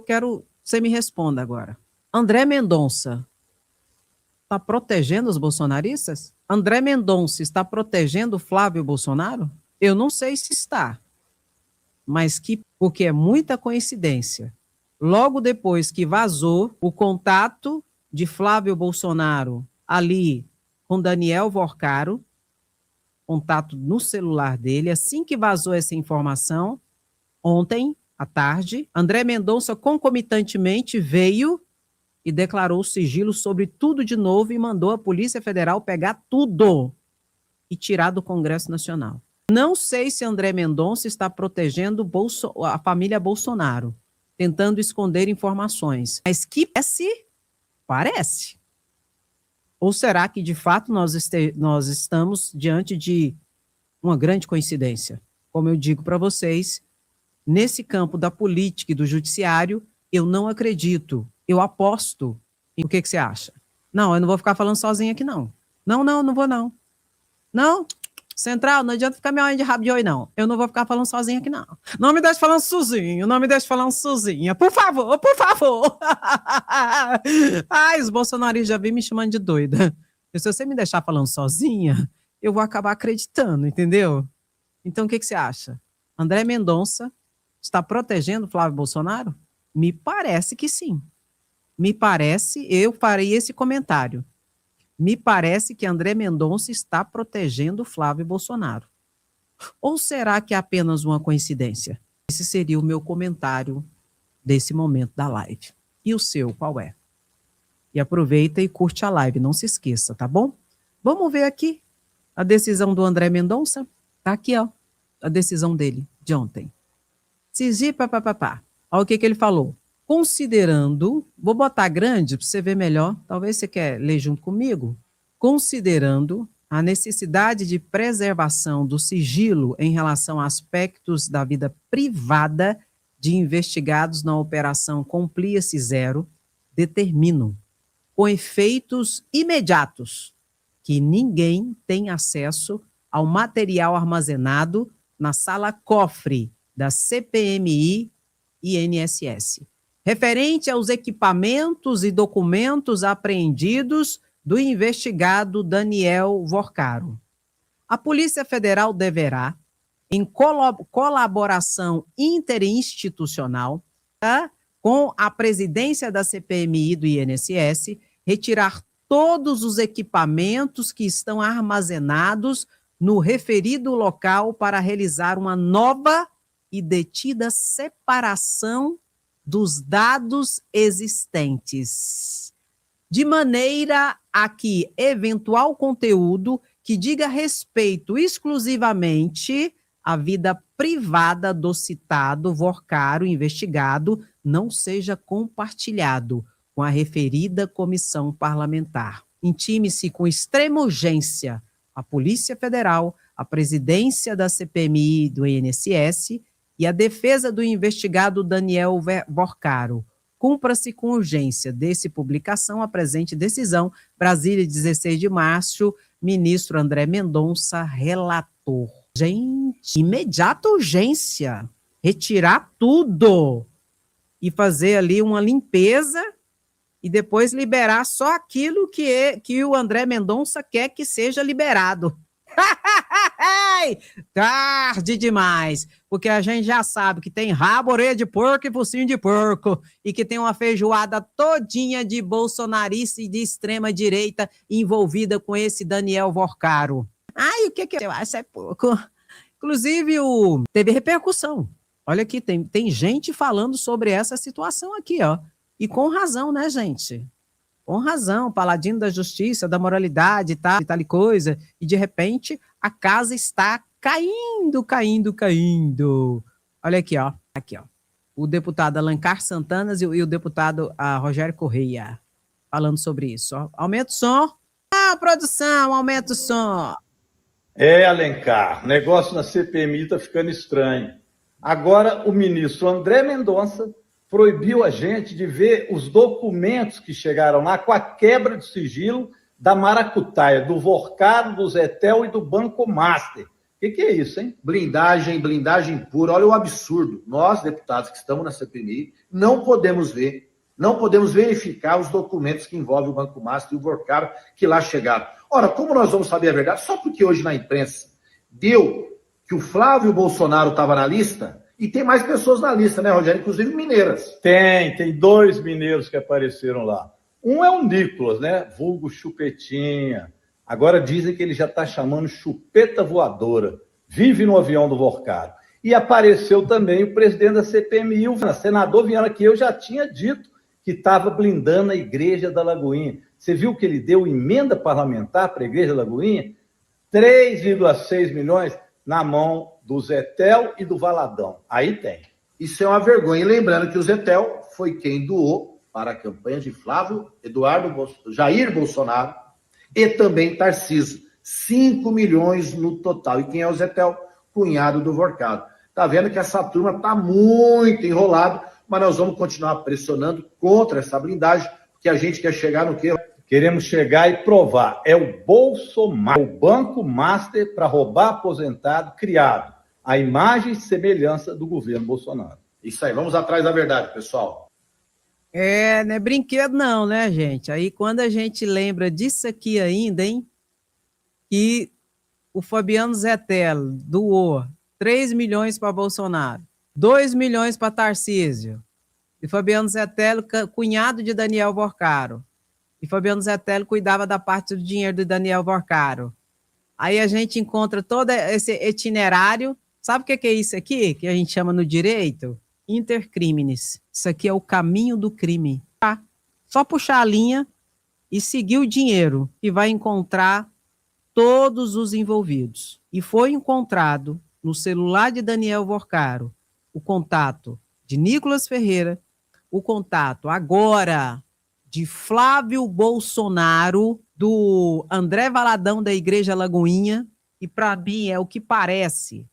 quero que você me responda agora. André Mendonça está protegendo os bolsonaristas? André Mendonça está protegendo Flávio Bolsonaro? Eu não sei se está, mas porque é muita coincidência. Logo depois que vazou o contato de Flávio Bolsonaro ali com Daniel Vorcaro, contato no celular dele, assim que vazou essa informação, ontem à tarde, André Mendonça concomitantemente veio e declarou sigilo sobre tudo de novo e mandou a Polícia Federal pegar tudo e tirar do Congresso Nacional. Não sei se André Mendonça está protegendo a família Bolsonaro, tentando esconder informações, mas que parece. Ou será que, de fato, nós estamos diante de uma grande coincidência? Como eu digo para vocês, nesse campo da política e do judiciário, eu não acredito. Eu aposto. O que você acha? Não, eu não vou ficar falando sozinha aqui, não. Não vou, não. Não, Central, não adianta ficar me olhando de rabo de oi, não. Eu não vou ficar falando sozinha aqui, não. Não me deixe falando sozinho, não me deixe falando sozinha. Por favor, por favor. Ai, os bolsonaristas já vêm me chamando de doida. E se você me deixar falando sozinha, eu vou acabar acreditando, entendeu? Então, o que você acha? André Mendonça está protegendo Flávio Bolsonaro? Me parece que sim. Me parece, eu farei esse comentário. Me parece que André Mendonça está protegendo Flávio Bolsonaro. Ou será que é apenas uma coincidência? Esse seria o meu comentário desse momento da live. E o seu, qual é? E aproveita e curte a live, não se esqueça, tá bom? Vamos ver aqui a decisão do André Mendonça. Tá aqui, ó, a decisão dele de ontem. Olha o que ele falou. Considerando, vou botar grande para você ver melhor, talvez você quer ler junto comigo, considerando a necessidade de preservação do sigilo em relação a aspectos da vida privada de investigados na Operação Complia-se Zero, determinam, com efeitos imediatos, que ninguém tem acesso ao material armazenado na sala cofre da CPMI e INSS, referente aos equipamentos e documentos apreendidos do investigado Daniel Vorcaro. A Polícia Federal deverá, em colaboração interinstitucional, com a presidência da CPMI e do INSS, retirar todos os equipamentos que estão armazenados no referido local para realizar uma nova e detida separação dos dados existentes, de maneira a que eventual conteúdo que diga respeito exclusivamente à vida privada do citado Vorcaro investigado não seja compartilhado com a referida comissão parlamentar. Intime-se com extrema urgência a Polícia Federal, a presidência da CPMI e do INSS e a defesa do investigado Daniel Vorcaro. Cumpra-se com urgência. Desse publicação a presente decisão. Brasília, 16 de março, ministro André Mendonça, relator. Gente, imediata urgência. Retirar tudo e fazer ali uma limpeza e depois liberar só aquilo que o André Mendonça quer que seja liberado. Tarde demais, porque a gente já sabe que tem rabo, orelha de porco e focinho de porco, e que tem uma feijoada todinha de bolsonarista e de extrema direita envolvida com esse Daniel Vorcaro. Ai, o que eu acho é pouco. Inclusive, teve repercussão. Olha aqui, tem gente falando sobre essa situação aqui, ó. E com razão, né, gente? Com razão, paladino da justiça, da moralidade e tal e coisa, e de repente a casa está caindo. Olha aqui, ó. O deputado Alencar Santana e o deputado Rogério Correia falando sobre isso. Ó. Aumenta o som. Produção, aumenta o som. Alencar, o negócio na CPMI está ficando estranho. Agora o ministro André Mendonça proibiu a gente de ver os documentos que chegaram lá com a quebra de sigilo da maracutaia, do Vorcaro, do Zetel e do Banco Master. Que é isso, hein? Blindagem pura. Olha o absurdo. Nós, deputados que estamos na CPMI, não podemos verificar os documentos que envolvem o Banco Master e o Vorcaro que lá chegaram. Ora, como nós vamos saber a verdade? Só porque hoje na imprensa deu que o Flávio Bolsonaro estava na lista, e tem mais pessoas na lista, né, Rogério? Inclusive mineiras. Tem 2 mineiros que apareceram lá. Um é o Nicolas, né? Vulgo Chupetinha. Agora dizem que ele já está chamando chupeta voadora. Vive no avião do Vorcaro. E apareceu também o presidente da CPMI, o senador Viana, que eu já tinha dito que estava blindando a Igreja da Lagoinha. Você viu que ele deu emenda parlamentar para a Igreja da Lagoinha? 3,6 milhões na mão do Zetel e do Valadão. Aí tem. Isso é uma vergonha. E lembrando que o Zetel foi quem doou para a campanha de Jair Bolsonaro e também Tarcísio. 5 milhões no total. E quem é o Zetel? Cunhado do Vorcado. Tá vendo que essa turma tá muito enrolada, mas nós vamos continuar pressionando contra essa blindagem, porque a gente quer chegar no quê? Queremos chegar e provar. É o Bolsonaro, o Banco Master para roubar aposentado criado. A imagem e semelhança do governo Bolsonaro. Isso aí, vamos atrás da verdade, pessoal. Não é brinquedo não, né, gente? Aí quando a gente lembra disso aqui ainda, hein, que o Fabiano Zettel doou 3 milhões para Bolsonaro, 2 milhões para Tarcísio, e Fabiano Zettel, cunhado de Daniel Vorcaro, e Fabiano Zettel cuidava da parte do dinheiro do Daniel Vorcaro. Aí a gente encontra todo esse itinerário. Sabe o que é isso aqui? Que a gente chama no direito? Intercrimes. Isso aqui é o caminho do crime. Tá? Só puxar a linha e seguir o dinheiro e vai encontrar todos os envolvidos. E foi encontrado no celular de Daniel Vorcaro o contato de Nicolas Ferreira, o contato agora de Flávio Bolsonaro, do André Valadão da Igreja Lagoinha, e para mim é o que parece,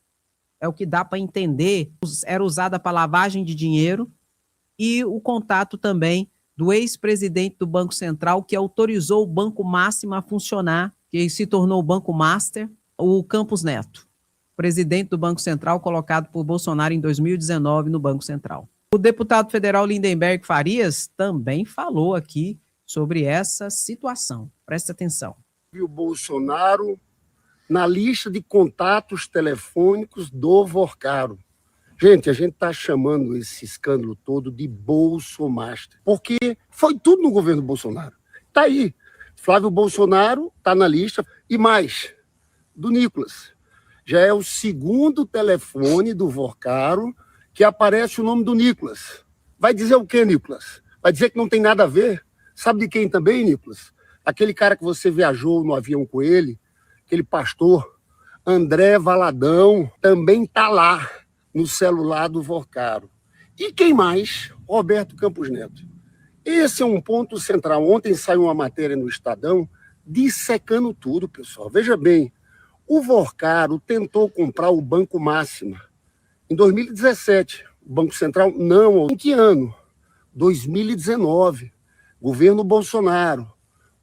é o que dá para entender, era usada para lavagem de dinheiro, e o contato também do ex-presidente do Banco Central, que autorizou o Banco Máximo a funcionar, que se tornou o Banco Master, o Campos Neto, presidente do Banco Central, colocado por Bolsonaro em 2019 no Banco Central. O deputado federal Lindenberg Farias também falou aqui sobre essa situação. Presta atenção. O Bolsonaro na lista de contatos telefônicos do Vorcaro. Gente, a gente está chamando esse escândalo todo de Bolsomaster, porque foi tudo no governo Bolsonaro. Está aí. Flávio Bolsonaro está na lista. E mais, do Nicolas. Já é o segundo telefone do Vorcaro que aparece o nome do Nicolas. Vai dizer o quê, Nicolas? Vai dizer que não tem nada a ver? Sabe de quem também, Nicolas? Aquele cara que você viajou no avião com ele, aquele pastor, André Valadão, também está lá no celular do Vorcaro. E quem mais? Roberto Campos Neto. Esse é um ponto central. Ontem saiu uma matéria no Estadão dissecando tudo, pessoal. Veja bem, o Vorcaro tentou comprar o Banco Máximo em 2017. O Banco Central não. Em que ano? 2019. Governo Bolsonaro,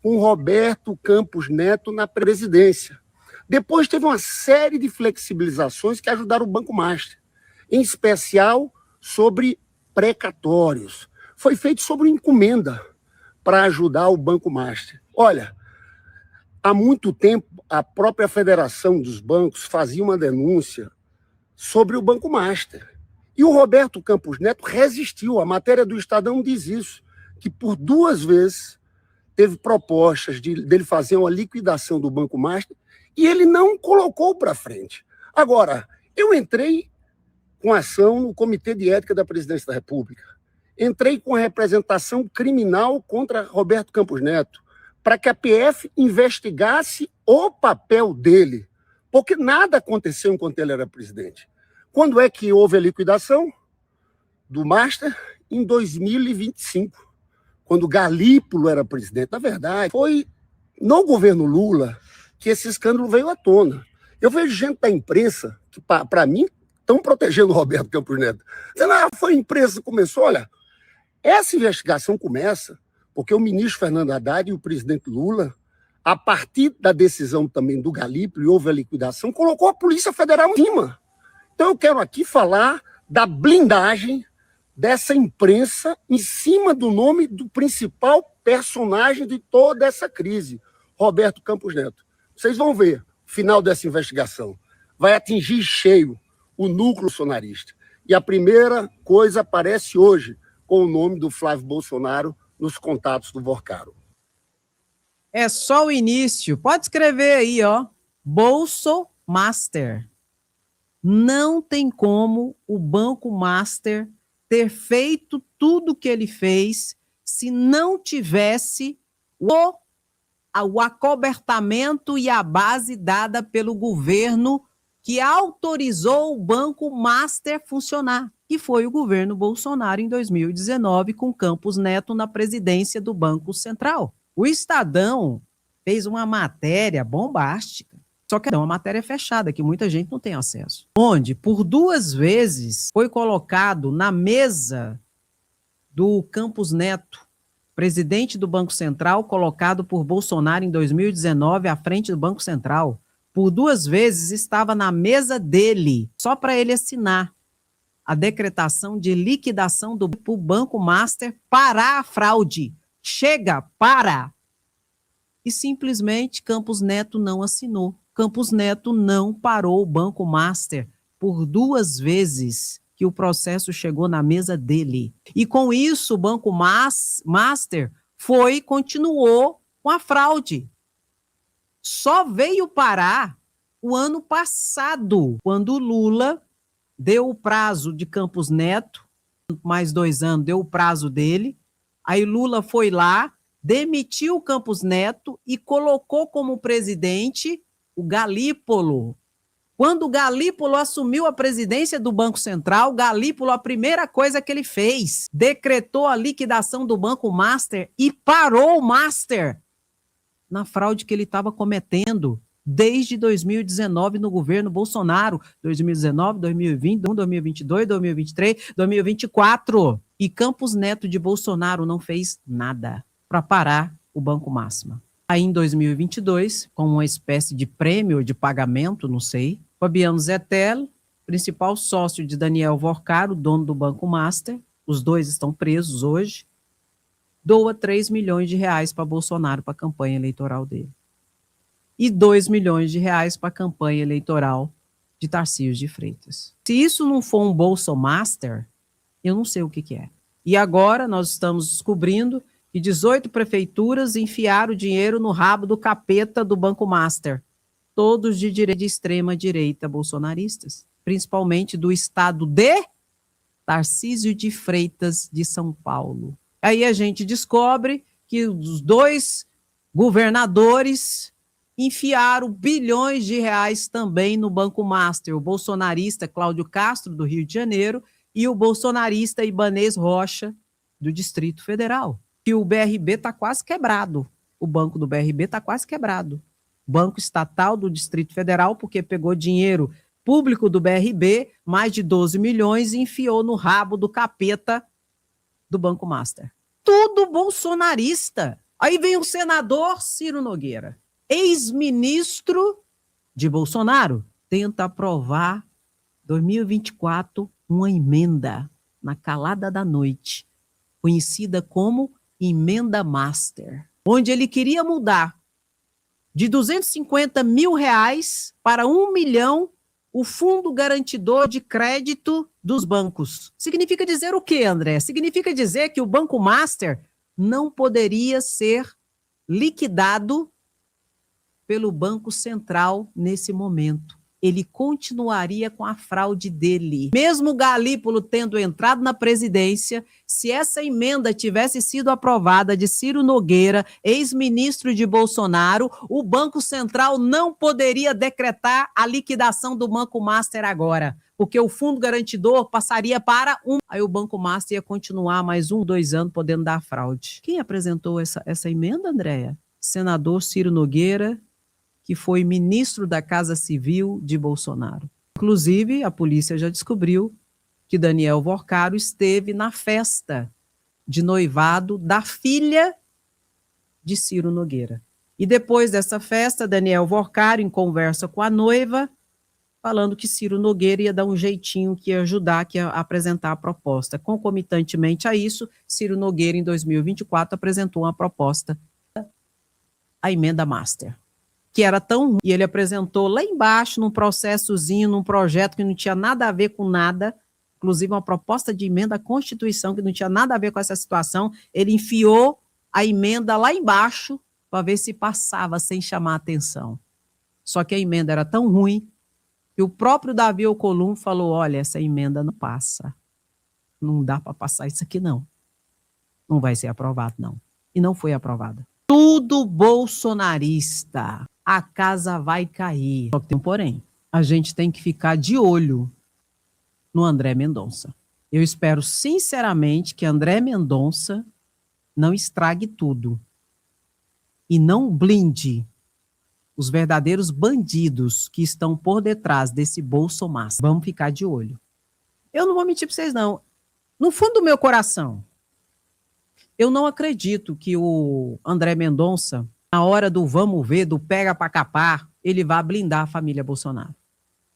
com Roberto Campos Neto na presidência. Depois teve uma série de flexibilizações que ajudaram o Banco Master, em especial sobre precatórios. Foi feito sobre encomenda para ajudar o Banco Master. Olha, há muito tempo a própria Federação dos Bancos fazia uma denúncia sobre o Banco Master. E o Roberto Campos Neto resistiu. A matéria do Estadão diz isso, que por 2 vezes teve propostas dele fazer uma liquidação do Banco Master e ele não colocou para frente. Agora, eu entrei com ação no Comitê de Ética da Presidência da República. Entrei com representação criminal contra Roberto Campos Neto, para que a PF investigasse o papel dele, porque nada aconteceu enquanto ele era presidente. Quando é que houve a liquidação do Master? Em 2025, quando Galípolo era presidente. Na verdade, foi no governo Lula que esse escândalo veio à tona. Eu vejo gente da imprensa que, para mim, estão protegendo o Roberto Campos Neto. Dizendo, foi a imprensa que começou. Olha, essa investigação começa porque o ministro Fernando Haddad e o presidente Lula a partir da decisão também do Galípolo, e houve a liquidação, colocou a Polícia Federal em cima. Então eu quero aqui falar da blindagem dessa imprensa em cima do nome do principal personagem de toda essa crise, Roberto Campos Neto. Vocês vão ver, o final dessa investigação vai atingir cheio o núcleo bolsonarista. E a primeira coisa aparece hoje com o nome do Flávio Bolsonaro nos contatos do Vorcaro. É só o início. Pode escrever aí, ó. Bolso Master. Não tem como o Banco Master ter feito tudo o que ele fez se não tivesse o acobertamento e a base dada pelo governo que autorizou o Banco Master funcionar, que foi o governo Bolsonaro em 2019, com Campos Neto na presidência do Banco Central. O Estadão fez uma matéria bombástica, só que é uma matéria fechada, que muita gente não tem acesso, onde, por 2 vezes, foi colocado na mesa do Campos Neto, presidente do Banco Central, colocado por Bolsonaro em 2019 à frente do Banco Central. Por 2 vezes estava na mesa dele, só para ele assinar a decretação de liquidação do Banco Master, parar a fraude. Chega, para! E simplesmente Campos Neto não assinou. Campos Neto não parou o Banco Master por 2 vezes que o processo chegou na mesa dele. E com isso o Banco Master continuou com a fraude. Só veio parar o ano passado, quando o Lula deu o prazo de Campos Neto, mais 2 anos, deu o prazo dele, aí Lula foi lá, demitiu o Campos Neto e colocou como presidente o Galípolo. Quando o Galípolo assumiu a presidência do Banco Central, o Galípolo, a primeira coisa que ele fez, decretou a liquidação do Banco Master e parou o Master na fraude que ele estava cometendo desde 2019 no governo Bolsonaro, 2019, 2020, 2022, 2023, 2024. E Campos Neto de Bolsonaro não fez nada para parar o Banco Master. Aí em 2022, como uma espécie de prêmio de pagamento, não sei, Fabiano Zettel, principal sócio de Daniel Vorcaro, dono do Banco Master, os 2 estão presos hoje, doa 3 milhões de reais para Bolsonaro para a campanha eleitoral dele. E 2 milhões de reais para a campanha eleitoral de Tarcísio de Freitas. Se isso não for um Bolso Master, eu não sei o que é. E agora nós estamos descobrindo que 18 prefeituras enfiaram dinheiro no rabo do capeta do Banco Master, todos de extrema direita bolsonaristas, principalmente do estado de Tarcísio de Freitas de São Paulo. Aí a gente descobre que os 2 governadores enfiaram bilhões de reais também no Banco Master, o bolsonarista Cláudio Castro, do Rio de Janeiro, e o bolsonarista Ibanez Rocha, do Distrito Federal. Que o BRB está quase quebrado, o banco do BRB está quase quebrado. Banco estatal do Distrito Federal, porque pegou dinheiro público do BRB, mais de 12 milhões, e enfiou no rabo do capeta do Banco Master. Tudo bolsonarista. Aí vem o senador Ciro Nogueira, ex-ministro de Bolsonaro, tenta aprovar 2024 uma emenda na calada da noite, conhecida como Emenda Master, onde ele queria mudar de 250 mil reais para 1 milhão o fundo garantidor de crédito dos bancos. Significa dizer o quê, André? Significa dizer que o Banco Master não poderia ser liquidado pelo Banco Central nesse momento. Ele continuaria com a fraude dele. Mesmo o Galípolo tendo entrado na presidência, se essa emenda tivesse sido aprovada de Ciro Nogueira, ex-ministro de Bolsonaro, o Banco Central não poderia decretar a liquidação do Banco Master agora, porque o fundo garantidor passaria para aí o Banco Master ia continuar mais 1, 2 anos podendo dar fraude. Quem apresentou essa emenda, Andréia? Senador Ciro Nogueira, que foi ministro da Casa Civil de Bolsonaro. Inclusive, a polícia já descobriu que Daniel Vorcaro esteve na festa de noivado da filha de Ciro Nogueira. E depois dessa festa, Daniel Vorcaro, em conversa com a noiva, falando que Ciro Nogueira ia dar um jeitinho, que ia ajudar, que ia apresentar a proposta. Concomitantemente a isso, Ciro Nogueira, em 2024, apresentou uma proposta, a emenda master, que era tão ruim, e ele apresentou lá embaixo, num processozinho, num projeto que não tinha nada a ver com nada, inclusive uma proposta de emenda à Constituição, que não tinha nada a ver com essa situação, ele enfiou a emenda lá embaixo, para ver se passava sem chamar atenção. Só que a emenda era tão ruim, que o próprio Davi Alcolumbre falou, olha, essa emenda não passa. Não dá para passar isso aqui, não. Não vai ser aprovado, não. E não foi aprovada. Tudo bolsonarista. A casa vai cair. Só que tem um porém. A gente tem que ficar de olho no André Mendonça. Eu espero, sinceramente, que André Mendonça não estrague tudo. E não blinde os verdadeiros bandidos que estão por detrás desse Bolsonaro. Vamos ficar de olho. Eu não vou mentir para vocês, não. No fundo do meu coração, eu não acredito que o André Mendonça, na hora do vamos ver, do pega para capar, ele vá blindar a família Bolsonaro.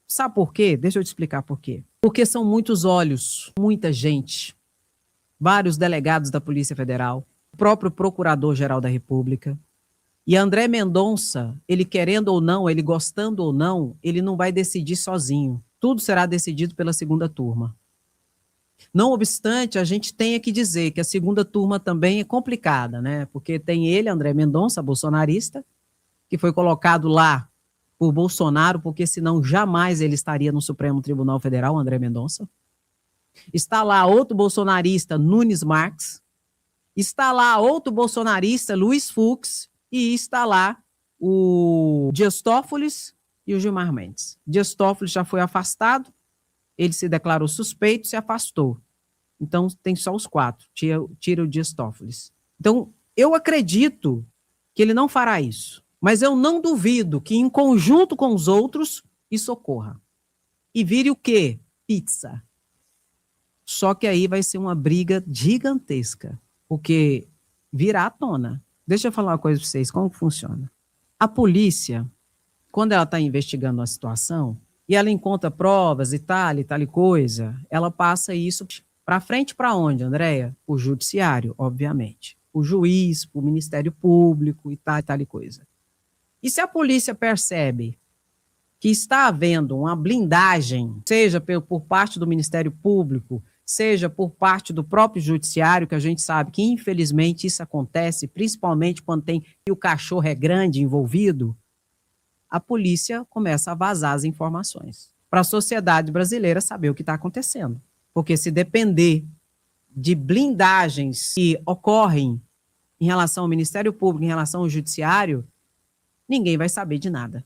Sabe por quê? Deixa eu te explicar por quê. Porque são muitos olhos, muita gente, vários delegados da Polícia Federal, o próprio Procurador-Geral da República. E André Mendonça, ele querendo ou não, ele gostando ou não, ele não vai decidir sozinho. Tudo será decidido pela segunda turma. Não obstante, a gente tem que dizer que a segunda turma também é complicada, né? Porque tem ele, André Mendonça, bolsonarista, que foi colocado lá por Bolsonaro, porque senão jamais ele estaria no Supremo Tribunal Federal, André Mendonça. Está lá outro bolsonarista, Nunes Marques. Está lá outro bolsonarista, Luiz Fux. E está lá o Dias Toffoli e o Gilmar Mendes. Dias Toffoli já foi afastado, ele se declarou suspeito, se afastou. Então, tem só os 4, tira o Dias Toffoli. Então, eu acredito que ele não fará isso, mas eu não duvido que, em conjunto com os outros, isso ocorra. E vire o quê? Pizza. Só que aí vai ser uma briga gigantesca, porque virá à tona. Deixa eu falar uma coisa para vocês, como funciona. A polícia, quando ela está investigando uma situação, e ela encontra provas e tal coisa, ela passa isso para frente para onde, Andréia? O judiciário, obviamente. O juiz, o Ministério Público e tal coisa. E se a polícia percebe que está havendo uma blindagem, seja por parte do Ministério Público, seja por parte do próprio judiciário, que a gente sabe que, infelizmente, isso acontece, principalmente quando tem o cachorro é grande envolvido, a polícia começa a vazar as informações para a sociedade brasileira saber o que está acontecendo. Porque se depender de blindagens que ocorrem em relação ao Ministério Público, em relação ao judiciário, ninguém vai saber de nada.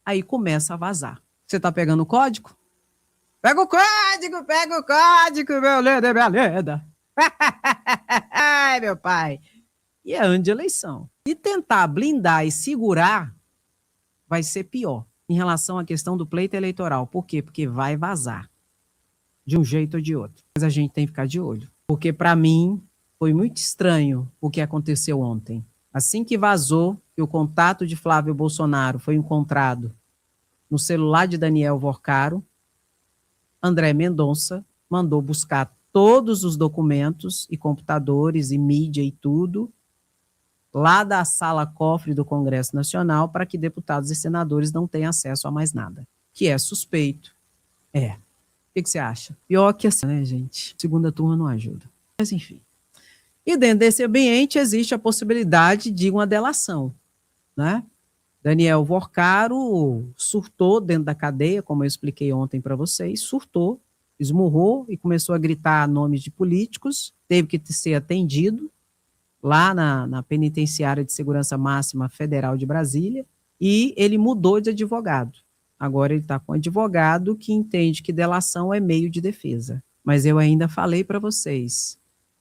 Aí começa a vazar. Você está pegando o código? Pega o código, meu lindo e minha linda. Ai, meu pai. E é ano de eleição. E tentar blindar e segurar vai ser pior em relação à questão do pleito eleitoral. Por quê? Porque vai vazar de um jeito ou de outro. Mas a gente tem que ficar de olho. Porque, para mim, foi muito estranho o que aconteceu ontem. Assim que vazou que o contato de Flávio Bolsonaro foi encontrado no celular de Daniel Vorcaro, André Mendonça mandou buscar todos os documentos e computadores e mídia e tudo lá da sala cofre do Congresso Nacional para que deputados e senadores não tenham acesso a mais nada, que é suspeito. O que você acha? Pior que assim, né, gente? Segunda turma não ajuda. Mas, enfim. E dentro desse ambiente existe a possibilidade de uma delação, né? Daniel Vorcaro surtou dentro da cadeia, como eu expliquei ontem para vocês, surtou, esmurrou e começou a gritar nomes de políticos, teve que ser atendido lá na Penitenciária de Segurança Máxima Federal de Brasília, e ele mudou de advogado. Agora ele está com um advogado que entende que delação é meio de defesa. Mas eu ainda falei para vocês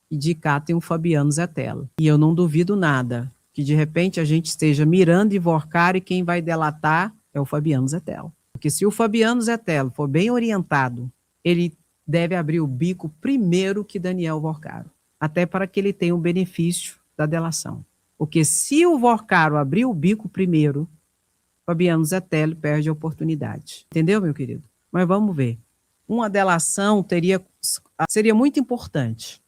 que de cá tem o Fabiano Zetelo, e eu não duvido nada que de repente a gente esteja mirando em Vorcaro e quem vai delatar é o Fabiano Zetelo. Porque se o Fabiano Zetelo for bem orientado, ele deve abrir o bico primeiro que Daniel Vorcaro, até para que ele tenha o benefício da delação. Porque se o Vorcaro abrir o bico primeiro, Fabiano Zetelli perde a oportunidade. Entendeu, meu querido? Mas vamos ver. Uma delação seria muito importante.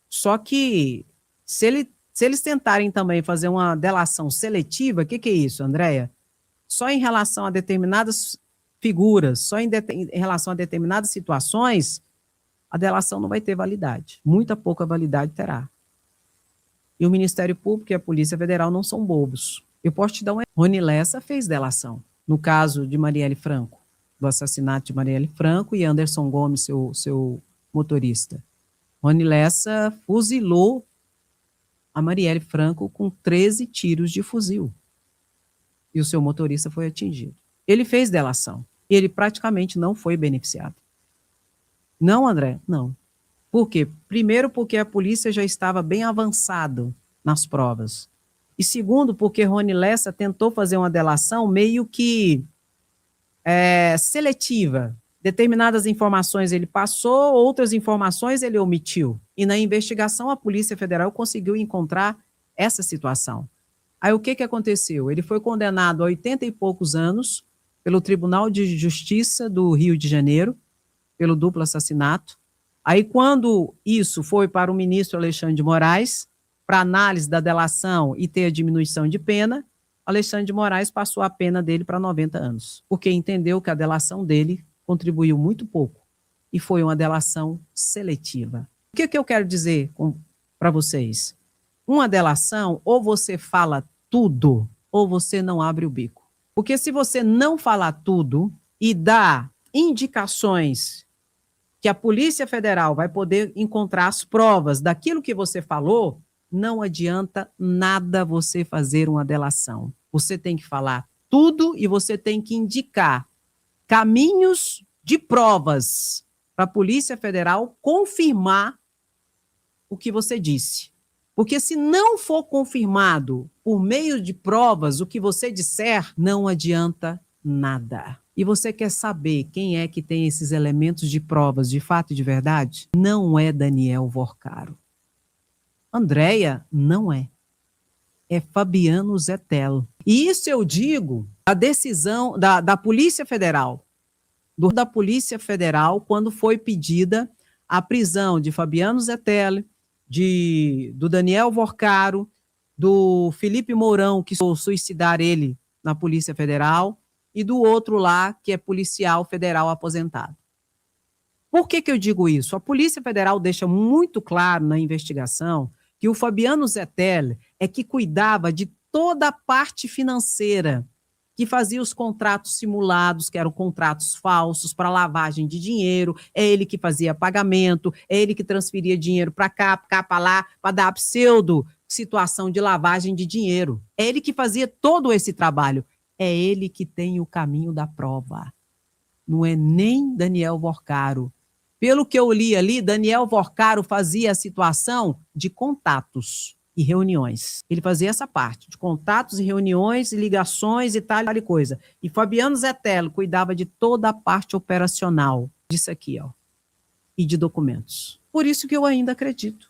Só que, se eles tentarem também fazer uma delação seletiva, o que é isso, Andréia? Só em relação a determinadas figuras, só em relação a determinadas situações, a delação não vai ter validade. Muita pouca validade terá. E o Ministério Público e a Polícia Federal não são bobos. Eu posso te dar um exemplo. Rony Lessa fez delação. No caso de Marielle Franco, do assassinato de Marielle Franco e Anderson Gomes, seu motorista. Rony Lessa fuzilou a Marielle Franco com 13 tiros de fuzil. E o seu motorista foi atingido. Ele fez delação. E ele praticamente não foi beneficiado. Não, André? Não. Por quê? Primeiro, porque a polícia já estava bem avançado nas provas. E segundo, porque Rony Lessa tentou fazer uma delação meio que seletiva. Determinadas informações ele passou, outras informações ele omitiu. E na investigação, a Polícia Federal conseguiu encontrar essa situação. Aí o que aconteceu? Ele foi condenado a 80 e poucos anos pelo Tribunal de Justiça do Rio de Janeiro, pelo duplo assassinato. Aí quando isso foi para o ministro Alexandre de Moraes, para análise da delação e ter a diminuição de pena, Alexandre de Moraes passou a pena dele para 90 anos, porque entendeu que a delação dele contribuiu muito pouco e foi uma delação seletiva. O que eu quero dizer para vocês? Uma delação, ou você fala tudo, ou você não abre o bico. Porque se você não falar tudo e dá indicações que a Polícia Federal vai poder encontrar as provas daquilo que você falou, não adianta nada você fazer uma delação. Você tem que falar tudo e você tem que indicar caminhos de provas para a Polícia Federal confirmar o que você disse. Porque se não for confirmado por meio de provas o que você disser, não adianta nada. E você quer saber quem é que tem esses elementos de provas de fato e de verdade? Não é Daniel Vorcaro. Andréia não é. É Fabiano Zetelli. E isso eu digo a decisão da Polícia Federal. Da Polícia Federal, quando foi pedida a prisão de Fabiano Zetelli, do Daniel Vorcaro, do Felipe Mourão, que suicidar ele na Polícia Federal, e do outro lá, que é policial federal aposentado. Por que eu digo isso? A Polícia Federal deixa muito claro na investigação que o Fabiano Zetelli é que cuidava de toda a parte financeira, que fazia os contratos simulados, que eram contratos falsos para lavagem de dinheiro, é ele que fazia pagamento, é ele que transferia dinheiro para cá para lá, para dar a pseudo situação de lavagem de dinheiro. É ele que fazia todo esse trabalho. É ele que tem o caminho da prova. Não é nem Daniel Vorcaro. Pelo que eu li ali, Daniel Vorcaro fazia a situação de contatos e reuniões. Ele fazia essa parte, de contatos e reuniões, e ligações e tal e coisa. E Fabiano Zetelli cuidava de toda a parte operacional disso aqui, ó, e de documentos. Por isso que eu ainda acredito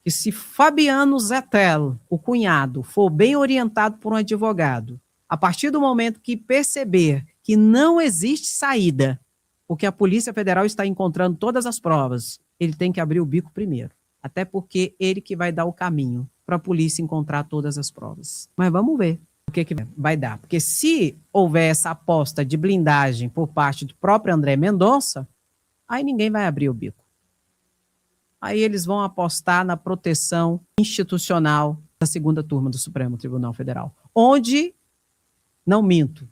que se Fabiano Zetelli, o cunhado, for bem orientado por um advogado, a partir do momento que perceber que não existe saída, porque a Polícia Federal está encontrando todas as provas, ele tem que abrir o bico primeiro. Até porque ele que vai dar o caminho para a polícia encontrar todas as provas. Mas vamos ver o que vai dar. Porque se houver essa aposta de blindagem por parte do próprio André Mendonça, aí ninguém vai abrir o bico. Aí eles vão apostar na proteção institucional da segunda turma do Supremo Tribunal Federal. Onde, não minto,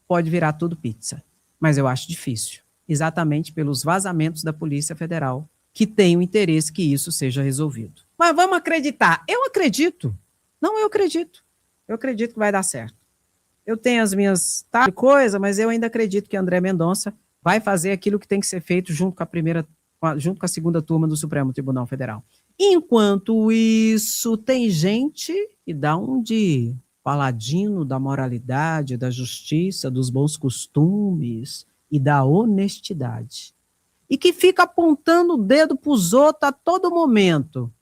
pode virar tudo pizza. Mas eu acho difícil. Exatamente pelos vazamentos da Polícia Federal, que tem o interesse que isso seja resolvido. Mas vamos acreditar. Eu acredito. Não, eu acredito. Eu acredito que vai dar certo. Eu tenho as minhas coisas, mas eu ainda acredito que André Mendonça vai fazer aquilo que tem que ser feito junto com a segunda turma do Supremo Tribunal Federal. Enquanto isso, tem gente que dá um de paladino da moralidade, da justiça, dos bons costumes e da honestidade. E que fica apontando o dedo para os outros a todo momento.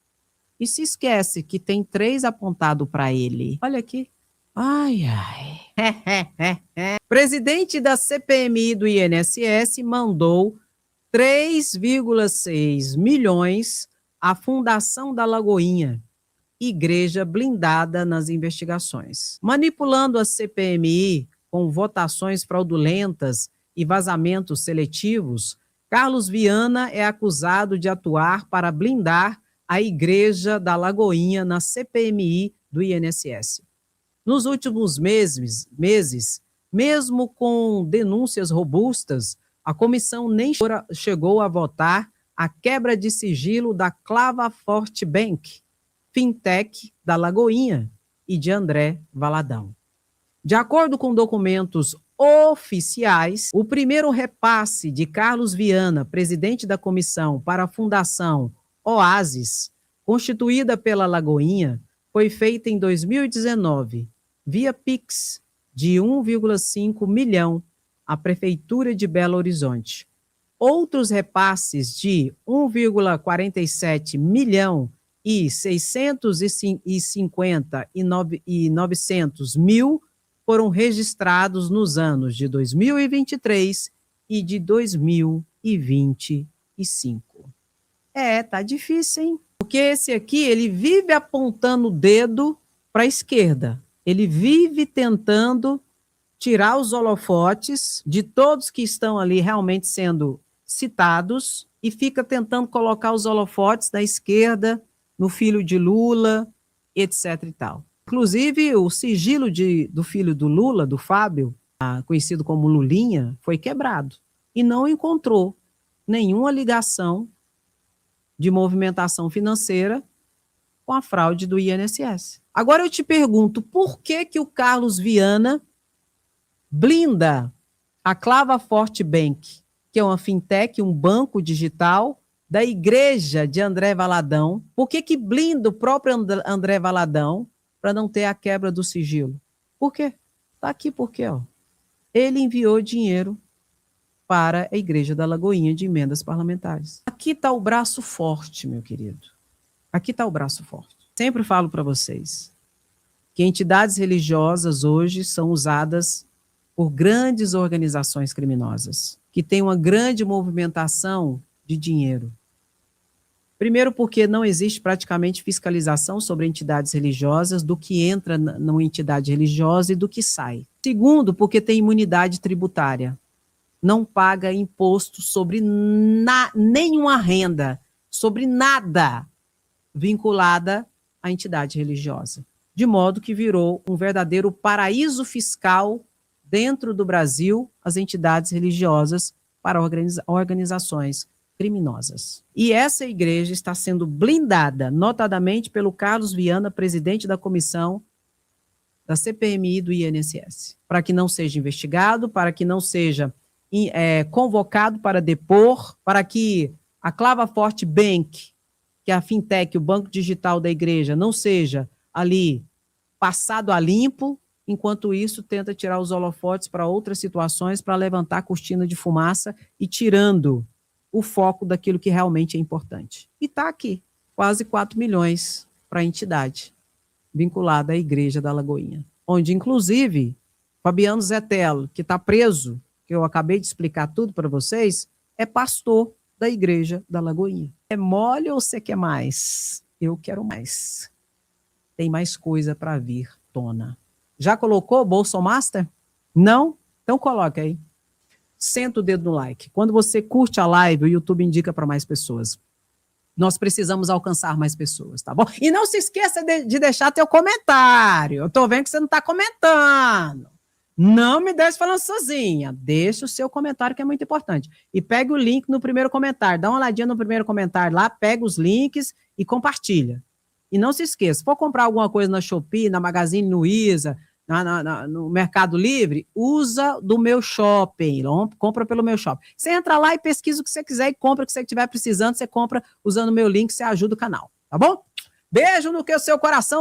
e se esquece que tem 3 apontado para ele. Olha aqui. Ai, ai. Presidente da CPMI do INSS mandou 3,6 milhões à Fundação da Lagoinha, igreja blindada nas investigações. Manipulando a CPMI com votações fraudulentas e vazamentos seletivos, Carlos Viana é acusado de atuar para blindar a igreja da Lagoinha na CPMI do INSS. Nos últimos meses, mesmo com denúncias robustas, a comissão nem chegou a votar a quebra de sigilo da Clavaforte Bank, fintech da Lagoinha e de André Valadão. De acordo com documentos oficiais, o primeiro repasse de Carlos Viana, presidente da comissão, para a Fundação Oasis, constituída pela Lagoinha, foi feito em 2019, via Pix, de 1,5 milhão à Prefeitura de Belo Horizonte. Outros repasses de 1,47 milhão e 650 e 900 mil foram registrados nos anos de 2023 e de 2025. Tá difícil, hein? Porque esse aqui, ele vive apontando o dedo para a esquerda. Ele vive tentando tirar os holofotes de todos que estão ali realmente sendo citados e fica tentando colocar os holofotes da esquerda no filho de Lula, etc. e tal. Inclusive, o sigilo do filho do Lula, do Fábio, conhecido como Lulinha, foi quebrado e não encontrou nenhuma ligação de movimentação financeira com a fraude do INSS. Agora eu te pergunto, por que o Carlos Viana blinda a Clavaforte Bank, que é uma fintech, um banco digital da igreja de André Valadão? Por que blinda o próprio André Valadão para não ter a quebra do sigilo? Por quê? Está aqui por quê? Ele enviou dinheiro para a Igreja da Lagoinha de emendas parlamentares. Aqui está o braço forte, meu querido. Aqui está o braço forte. Sempre falo para vocês que entidades religiosas hoje são usadas por grandes organizações criminosas, que têm uma grande movimentação de dinheiro. Primeiro, porque não existe praticamente fiscalização sobre entidades religiosas, do que entra numa entidade religiosa e do que sai. Segundo, porque tem imunidade tributária. Não paga imposto sobre nenhuma renda, sobre nada vinculada à entidade religiosa. De modo que virou um verdadeiro paraíso fiscal dentro do Brasil, as entidades religiosas para organizações criminosas. E essa igreja está sendo blindada, notadamente pelo Carlos Viana, presidente da comissão da CPMI do INSS, para que não seja investigado, para que não seja convocado para depor, para que a Clavaforte Bank, que é a fintech, o banco digital da igreja, não seja ali passado a limpo. Enquanto isso, tenta tirar os holofotes para outras situações, para levantar a cortina de fumaça e tirando o foco daquilo que realmente é importante. E está aqui, quase 4 milhões para a entidade vinculada à Igreja da Lagoinha, onde, inclusive, Fabiano Zetelo, que está preso, que eu acabei de explicar tudo para vocês, é pastor da Igreja da Lagoinha. É mole ou você quer mais? Eu quero mais. Tem mais coisa para vir, tona. Já colocou Bolsomaster? Não? Então coloca aí. Senta o dedo no like. Quando você curte a live, o YouTube indica para mais pessoas. Nós precisamos alcançar mais pessoas, tá bom? E não se esqueça de deixar teu comentário. Eu tô vendo que você não tá comentando. Não me deixe falando sozinha. Deixa o seu comentário, que é muito importante. E pegue o link no primeiro comentário. Dá uma olhadinha no primeiro comentário lá, pega os links e compartilha. E não se esqueça, se for comprar alguma coisa na Shopee, na Magazine Luiza, no Mercado Livre, usa do meu shopping, compra pelo meu shopping. Você entra lá e pesquisa o que você quiser e compra o que você estiver precisando, você compra usando o meu link, você ajuda o canal, tá bom? Beijo no que o seu coração